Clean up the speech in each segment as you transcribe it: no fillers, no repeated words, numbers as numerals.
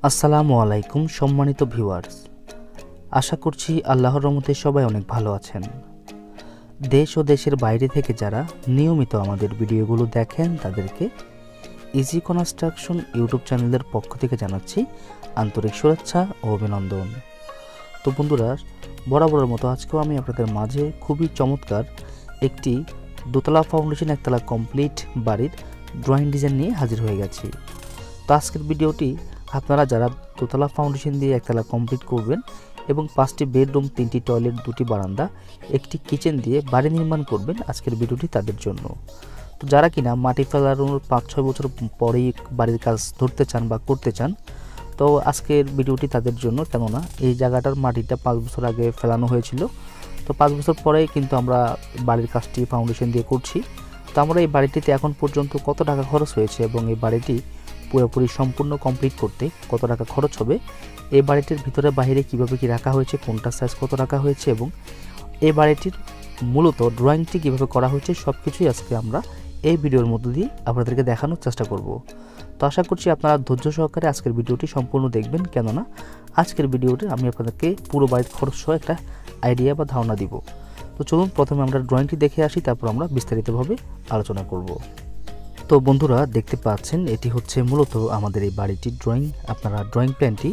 আসসালামু আলাইকুম সম্মানিত ভিউয়ার্স, আশা করছি আল্লাহর রহমতে সবাই অনেক ভালো আছেন। দেশ ও দেশের বাইরে থেকে যারা নিয়মিত আমাদের ভিডিওগুলো দেখেন তাদেরকে ইজি কনস্ট্রাকশন ইউটিউব চ্যানেলের পক্ষ থেকে জানাচ্ছি আন্তরিক শুভেচ্ছা ও অভিনন্দন। তো বন্ধুরা, বরাবরের মতো আজকেও আমি আপনাদের মাঝে খুবই চমৎকার একটি দোতলা ফাউন্ডেশন একতলা কমপ্লিট বাড়ির ড্রয়িং ডিজাইন নিয়ে হাজির হয়ে গেছি। তো আজকের ভিডিওটি আপনারা যারা দোতলা ফাউন্ডেশন দিয়ে একতলা কমপ্লিট করবেন এবং 5টি বেডরুম, 3টি টয়লেট, 2টি বারান্দা, একটি কিচেন দিয়ে বাড়ি নির্মাণ করবেন, আজকের ভিডিওটি তাদের জন্য। তো যারা কিনা মাটি ফেলানোর 5-6 বছর পরেই বাড়ির কাজ ধরতে চান বা করতে চান, তো আজকের ভিডিওটি তাদের জন্য। কেননা এই জায়গাটার মাটিটা 5 বছর আগে ফেলানো হয়েছিল, তো 5 বছর পরেই কিন্তু আমরা বাড়ির কাজটি ফাউন্ডেশন দিয়ে করছি। তো আমরা এই বাড়িটিতে এখন পর্যন্ত কত টাকা খরচ হয়েছে এবং এই বাড়িটি পুরোপুরি সম্পূর্ণ কমপ্লিট করতে কত টাকা খরচ হবে, এই বাড়িটির ভিতরে বাইরে কিভাবে কি রাখা হয়েছে, কোনটা সাইজ কত রাখা হয়েছে এবং এই বাড়িটির মূলত ড্রয়িংটি কিভাবে করা হয়েছে, সব কিছুই আজকে আমরা এই ভিডিওর মধ্য দিয়ে আপনাদেরকে দেখানোর চেষ্টা করব। তো আশা করছি আপনারা ধৈর্য সহকারে আজকের ভিডিওটি সম্পূর্ণ দেখবেন, কেননা আজকের ভিডিওতে আমি আপনাদেরকে পুরো বাড়ির খরচ সহ একটা আইডিয়া বা ধারণা দিব। তো চলুন প্রথমে আমরা ড্রয়িংটি দেখে আসি, তারপর আমরা বিস্তারিতভাবে আলোচনা করব। তো বন্ধুরা, দেখতে পাচ্ছেন এটি হচ্ছে মূলত আমাদের এই বাড়িটির ড্রয়িং। আপনারা ড্রয়িং প্ল্যানটি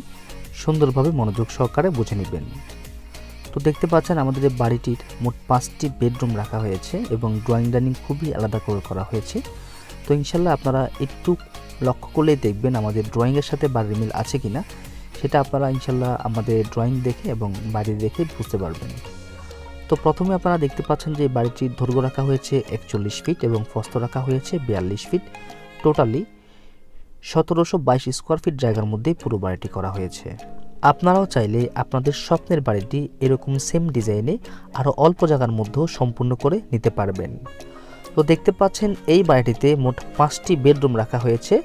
সুন্দরভাবে মনোযোগ সহকারে বুঝে নেবেন। তো দেখতে পাচ্ছেন আমাদের এই বাড়িটির মোট 5টি বেডরুম রাখা হয়েছে এবং ড্রয়িং ডাইনিং খুবই আলাদা করে করা হয়েছে। তো ইনশাল্লাহ আপনারা একটু লক্ষ্য করলেই দেখবেন আমাদের ড্রয়িংয়ের সাথে বাড়ির মিল আছে কিনা, সেটা আপনারা ইনশাল্লাহ আমাদের ড্রয়িং দেখে এবং বাড়ি দেখে বুঝতে পারবেন। তো প্রথমে আপনারা দেখতে পাচ্ছেন যে বাড়িটির দৈর্ঘ্য রাখা হয়েছে 41 ফিট এবং প্রস্থ রাখা হয়েছে 42 ফিট। টোটালি 1722 স্কোয়ার ফিট জায়গার মধ্যে পুরো বাড়িটি করা হয়েছে। আপনারাও চাইলে আপনাদের স্বপ্নের বাড়িটি এরকম সেম ডিজাইনে আরও অল্প জায়গার মধ্যেও সম্পূর্ণ করে নিতে পারবেন। তো দেখতে পাচ্ছেন এই বাড়িটিতে মোট 5টি বেডরুম রাখা হয়েছে।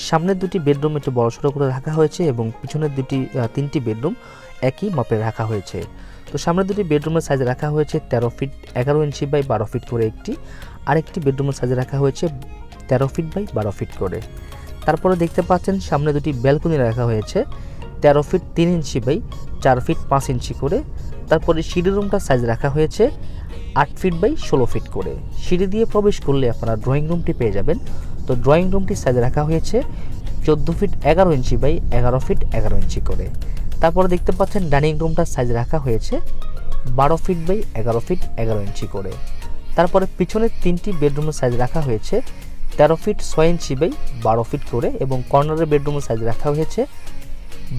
সামনের 2টি বেডরুম একটু বড়সড় করে রাখা হয়েছে এবং পিছনের 3টি বেডরুম একই মাপে রাখা হয়েছে। তো সামনের 2টি বেডরুমের সাইজ রাখা হয়েছে 13 ফিট 11 ইঞ্চি বাই 12 ফিট করে একটি, আরেকটি বেডরুমের সাইজ রাখা হয়েছে 13 ফিট বাই 12 ফিট করে। তারপরে দেখতে পাচ্ছেন সামনে 2টি ব্যালকনি রাখা হয়েছে 13 ফিট 3 ইঞ্চি বাই 4 ফিট 5 ইঞ্চি করে। তারপরে সিঁড়ি রুমটার সাইজ রাখা হয়েছে 8 ফিট বাই 16 ফিট করে। সিঁড়ি দিয়ে প্রবেশ করলে আপনারা ড্রয়িং রুমটি পেয়ে যাবেন। তো ড্রয়িং রুমটির সাইজ রাখা হয়েছে 14 ফিট 11 ইঞ্চি বাই 11 ফিট 11 ইঞ্চি করে। তারপরে দেখতে পাচ্ছেন ডাইনিং রুমটার সাইজ রাখা হয়েছে 12 ফিট বাই 11 ফিট 11 ইঞ্চি করে। তারপরে পিছনের 3টি বেডরুমের সাইজ রাখা হয়েছে 13 ফিট 6 ইঞ্চি বাই 12 ফিট করে এবং কর্নারের বেডরুমের সাইজ রাখা হয়েছে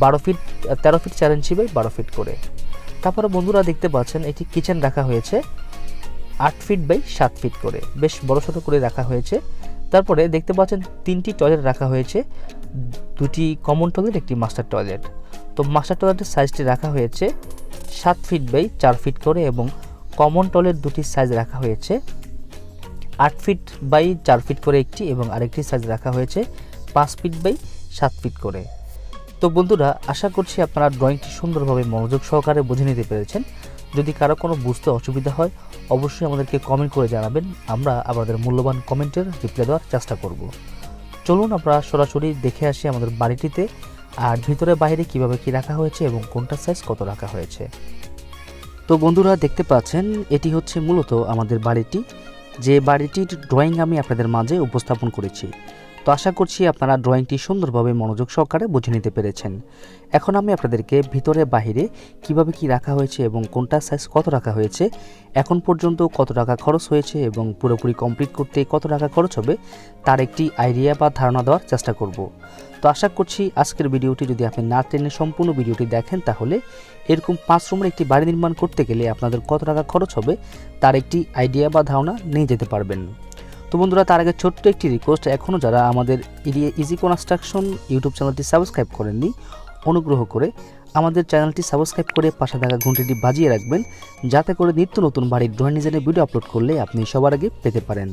13 ফিট 4 ইঞ্চি বাই 12 ফিট করে। তারপরে বন্ধুরা দেখতে পাচ্ছেন এটি কিচেন রাখা হয়েছে 8 ফিট বাই 7 ফিট করে, বেশ বড়সড় করে রাখা হয়েছে। তারপরে দেখতে পাচ্ছেন 3টি টয়লেট রাখা হয়েছে, 2টি কমন টয়লেট, একটি মাস্টার টয়লেট। তো মাস্টার টয়লেটের সাইজটি রাখা হয়েছে 7 ফিট বাই 4 ফিট করে এবং কমন টয়লেট 2টির সাইজ রাখা হয়েছে 8 ফিট বাই 4 ফিট করে একটি এবং আরেকটি সাইজ রাখা হয়েছে 5 ফিট বাই 7 ফিট করে। তো বন্ধুরা, আশা করছি আপনারা ড্রয়িংটি সুন্দরভাবে মনোযোগ সহকারে বুঝে নিতে পেরেছেন। যদি কারো কোনো বুঝতে অসুবিধা হয় অবশ্যই আমাদেরকে কমেন্ট করে জানাবেন, আমরা আপনাদের মূল্যবান কমেন্টের রিপ্লাই দেওয়ার চেষ্টা করব। চলুন আমরা সরাসরি দেখে আসি আমাদের বাড়িটিতে আর ভিতরে বাইরে কিভাবে কি রাখা হয়েছে এবং কোনটা সাইজ কত রাখা হয়েছে। তো বন্ধুরা দেখতে পাচ্ছেন এটি হচ্ছে মূলত আমাদের বাড়িটি, যে বাড়িটির ড্রয়িং আমি আপনাদের মাঝে উপস্থাপন করেছি। তো আশা করছি আপনারা ড্রয়িংটি সুন্দরভাবে মনোযোগ সহকারে বুঝে নিতে পেরেছেন। এখন আমি আপনাদেরকে ভিতরে বাহিরে কিভাবে কি রাখা হয়েছে এবং কোনটা সাইজ কত রাখা হয়েছে, এখন পর্যন্ত কত টাকা খরচ হয়েছে এবং পুরোপুরি কমপ্লিট করতে কত টাকা খরচ হবে তার একটি আইডিয়া বা ধারণা দেওয়ার চেষ্টা করব। তো আশা করছি আজকের ভিডিওটি যদি আপনি না টেনে সম্পূর্ণ ভিডিওটি দেখেন তাহলে এরকম 5 রুমের একটি বাড়ি নির্মাণ করতে গেলে আপনাদের কত টাকা খরচ হবে তার একটি আইডিয়া বা ধারণা নিয়ে যেতে পারবেন। তো বন্ধুরা, তার আগে ছোট্ট একটি রিকোয়েস্ট, এখনও যারা আমাদের ইজি কনস্ট্রাকশন ইউটিউব চ্যানেলটি সাবস্ক্রাইব করেননি অনুগ্রহ করে আমাদের চ্যানেলটি সাবস্ক্রাইব করে পাশে থাকা ঘন্টিটি বাজিয়ে রাখবেন, যাতে করে নিত্য নতুন বাড়ির ড্রয়িং ডিজাইনের ভিডিও আপলোড করলে আপনি সবার আগে পেতে পারেন।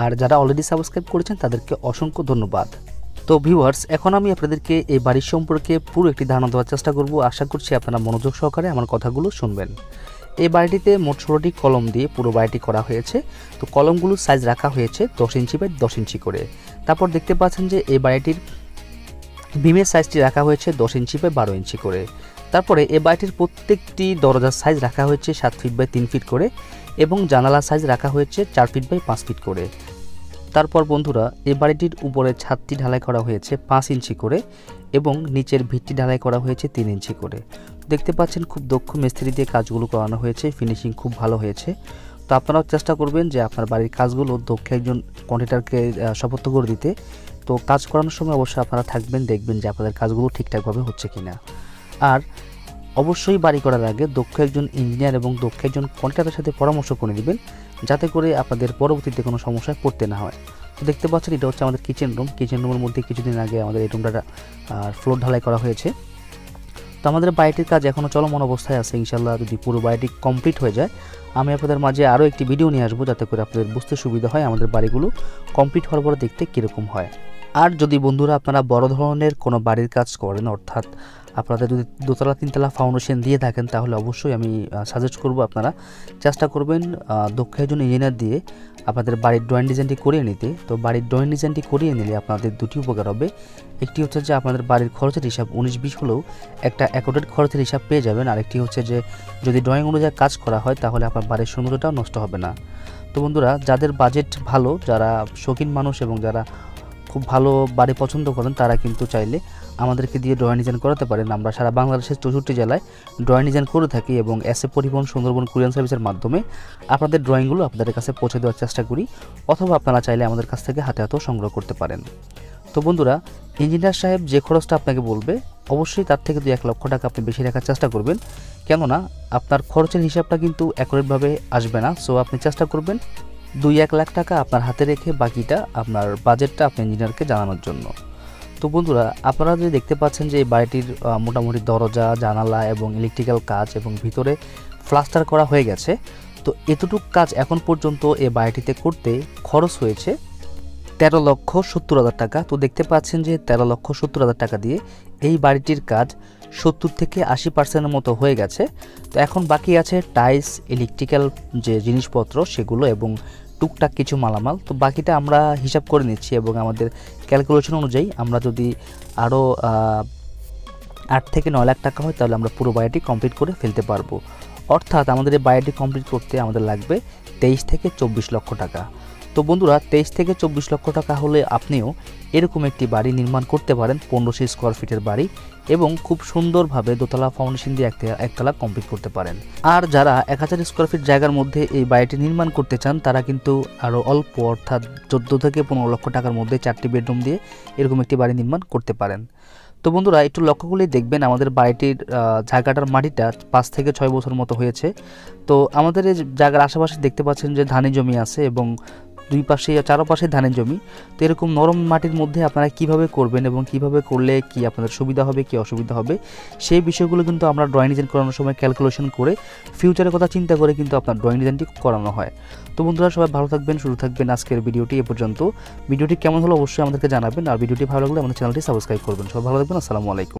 আর যারা অলরেডি সাবস্ক্রাইব করেছেন তাদেরকে অসংখ্য ধন্যবাদ। তো ভিউয়ার্স, এখন আমি আপনাদেরকে এই বাড়ির সম্পর্কে পুরো একটি ধারণা দেওয়ার চেষ্টা করব। আশা করছি আপনারা মনোযোগ সহকারে আমার কথাগুলো শুনবেন। এই বাড়িটিতে মোট 16টি কলম দিয়ে পুরো বাড়িটি করা হয়েছে। তো কলমগুলোর সাইজ রাখা হয়েছে 10 ইঞ্চি বাই 10 ইঞ্চি করে। তারপর দেখতে পাচ্ছেন যে এই বাড়িটির বিমের সাইজটি রাখা হয়েছে 10 ইঞ্চি বাই 12 ইঞ্চি করে। তারপরে এই বাড়িটির প্রত্যেকটি দরজার সাইজ রাখা হয়েছে 7 ফিট বাই 3 ফিট করে এবং জানালার সাইজ রাখা হয়েছে 4 ফিট বাই 5 ফিট করে। তারপর বন্ধুরা এই বাড়িটির উপরে ছাদটি ঢালাই করা হয়েছে 5 ইঞ্চি করে এবং নিচের ভিতটি ঢালাই করা হয়েছে 3 ইঞ্চি করে। দেখতে পাচ্ছেন খুব দক্ষ মিস্ত্রি দিয়ে কাজগুলো করানো হয়েছে, ফিনিশিং খুব ভালো হয়েছে। তো আপনারাও চেষ্টা করবেন যে আপনার বাড়ির কাজগুলো দক্ষ একজন কন্ট্রাক্টরকে সুপারিশ করে দিতে। তো কাজ করানোর সময় অবশ্যই আপনারা থাকবেন, দেখবেন যে আপনাদের কাজগুলো ঠিকঠাকভাবে হচ্ছে কিনা। আর অবশ্যই বাড়ি করার আগে দক্ষ একজন ইঞ্জিনিয়ার এবং দক্ষ একজন কন্ট্রাক্টরের সাথে পরামর্শ করে নেবেন, যাতে করে আপনাদের পরবর্তীতে কোনো সমস্যায় পড়তে না হয়। তো দেখতে পাচ্ছেন এটা হচ্ছে আমাদের কিচেন রুম। কিচেন রুমের মধ্যে কিছুদিন আগে আমাদের এই রুমটা ফ্লোর ঢালাই করা হয়েছে। তো আমাদের বাড়িটির কাজ এখনও চলমান অবস্থায় আছে। ইনশাল্লাহ যদি পুরো বাড়িটি কমপ্লিট হয়ে যায় আমি আপনাদের মাঝে আরও একটি ভিডিও নিয়ে আসবো, যাতে করে আপনাদের বুঝতে সুবিধা হয় আমাদের বাড়িগুলো কমপ্লিট হওয়ার পরে দেখতে কীরকম হয়। আর যদি বন্ধুরা আপনারা বড় ধরনের কোনো বাড়ির কাজ করেন, অর্থাৎ আপনাদের যদি দোতলা তিনতলা ফাউন্ডেশন দিয়ে থাকেন, তাহলে অবশ্যই আমি সাজেস্ট করব আপনারা চেষ্টা করবেন দক্ষ একজন ইঞ্জিনিয়ার দিয়ে আপনাদের বাড়ির ড্রয়িং ডিজাইনটি করিয়ে নিতে। তো বাড়ির ড্রয়িং ডিজাইনটি করিয়ে নিলে আপনাদের দুটি উপকার হবে। একটি হচ্ছে যে আপনাদের বাড়ির খরচের হিসাব 19-20 হলেও একটা অ্যাকোরেট খরচের হিসাব পেয়ে যাবেন। আরেকটি হচ্ছে যে যদি ড্রয়িং অনুযায়ী কাজ করা হয় তাহলে আপনার বাড়ির সৌন্দর্যটাও নষ্ট হবে না। তো বন্ধুরা যাদের বাজেট ভালো, যারা শৌখিন মানুষ এবং যারা খুব ভালো বাড়ি পছন্দ করেন, তারা কিন্তু চাইলে আমাদেরকে দিয়ে ড্রয়িং ডিজাইন করাতে পারেন। আমরা সারা বাংলাদেশের 64 জেলায় ড্রয়িং ডিজাইন করে থাকি এবং এসএ পরিবহন সুন্দরবন কুরিয়ার সার্ভিসের মাধ্যমে আপনাদের ড্রয়িংগুলো আপনাদের কাছে পৌঁছে দেওয়ার চেষ্টা করি, অথবা আপনারা চাইলে আমাদের কাছ থেকে হাতে হাতেও সংগ্রহ করতে পারেন। তো বন্ধুরা ইঞ্জিনিয়ার সাহেব যে খরচটা আপনাকে বলবে অবশ্যই তার থেকে 2-1 লক্ষ টাকা আপনি বেশি রাখার চেষ্টা করবেন, কেননা আপনার খরচের হিসাবটা কিন্তু অ্যাকুরেটভাবে আসবে না। সো আপনি চেষ্টা করবেন 2-1 লাখ টাকা আপনার হাতে রেখে বাকিটা আপনার বাজেটটা আপনি ইঞ্জিনিয়ারকে জানানোর জন্য। তো বন্ধুরা আপনারা যদি দেখতে পাচ্ছেন যে এই বাড়িটির মোটামুটি দরজা জানালা এবং ইলেকট্রিক্যাল কাজ এবং ভিতরে প্লাস্টার করা হয়ে গেছে। তো এতটুক কাজ এখন পর্যন্ত এই বাড়িটিতে করতে খরচ হয়েছে 13,70,000 টাকা। তো দেখতে পাচ্ছেন যে 13,70,000 টাকা দিয়ে এই বাড়িটির কাজ 70 থেকে 80% মতো হয়ে গেছে। তো এখন বাকি আছে টাইলস, ইলেকট্রিক্যাল যে জিনিসপত্র সেগুলো এবং টুকটাক কিছু মালামাল। তো বাকিটা আমরা হিসাব করে নিচ্ছি এবং আমাদের ক্যালকুলেশন অনুযায়ী আমরা যদি আরও 8 থেকে 9 লাখ টাকা হয় তাহলে আমরা পুরো বাড়িটি কমপ্লিট করে ফেলতে পারবো। অর্থাৎ আমাদের এই বাড়িটি কমপ্লিট করতে আমাদের লাগবে 23 থেকে 24 লক্ষ টাকা। তো বন্ধুরা 23 থেকে 24 লক্ষ টাকা হলে আপনিও এরকম একটি বাড়ি নির্মাণ করতে পারেন, 1500 স্কোয়ার ফিটের বাড়ি, এবং খুব সুন্দরভাবে দোতলা ফাউন্ডেশন দিয়ে একতলা কমপ্লিট করতে পারেন। আর যারা 1000 স্কোয়ার ফিট জায়গার মধ্যে এই বাড়িটি নির্মাণ করতে চান তারা কিন্তু আরও অল্প, অর্থাৎ 14 থেকে 15 লক্ষ টাকার মধ্যে 4টি বেডরুম দিয়ে এরকম একটি বাড়ি নির্মাণ করতে পারেন। তো বন্ধুরা একটু লক্ষ্য করলেই দেখবেন আমাদের বাড়িটির জায়গাটার মাটিটা 5 থেকে 6 বছর মতো হয়েছে। তো আমাদের এই জায়গার আশেপাশে দেখতে পাচ্ছেন যে ধানের জমি আছে এবং দুই পাশে চারপাশে ধানের জমি। তো এরকম নরম মাটির মধ্যে আপনারা কিভাবে করবেন এবং কিভাবে করলে কি আপনাদের সুবিধা হবে কি অসুবিধা হবে সেই বিষয়গুলো কিন্তু আমরা ড্রয়িং ডিজাইন করানোর সময় ক্যালকুলেশন করে ফিউচারের কথা চিন্তা করে কিন্তু আপনার ড্রয়িং ডিজাইনটি করানো হয়। তো বন্ধুরা সবাই ভালো থাকবেন, সুস্থ থাকবেন। আজকের ভিডিওটি এ পর্যন্ত। ভিডিওটি কেমন হলো অবশ্যই আমাদেরকে জানাবেন, আর ভিডিওটি ভালো লাগলে আমাদের চ্যানেলটি সাবস্ক্রাইব করবেন। সবাই ভালো থাকবেন। আসসালামু আলাইকুম।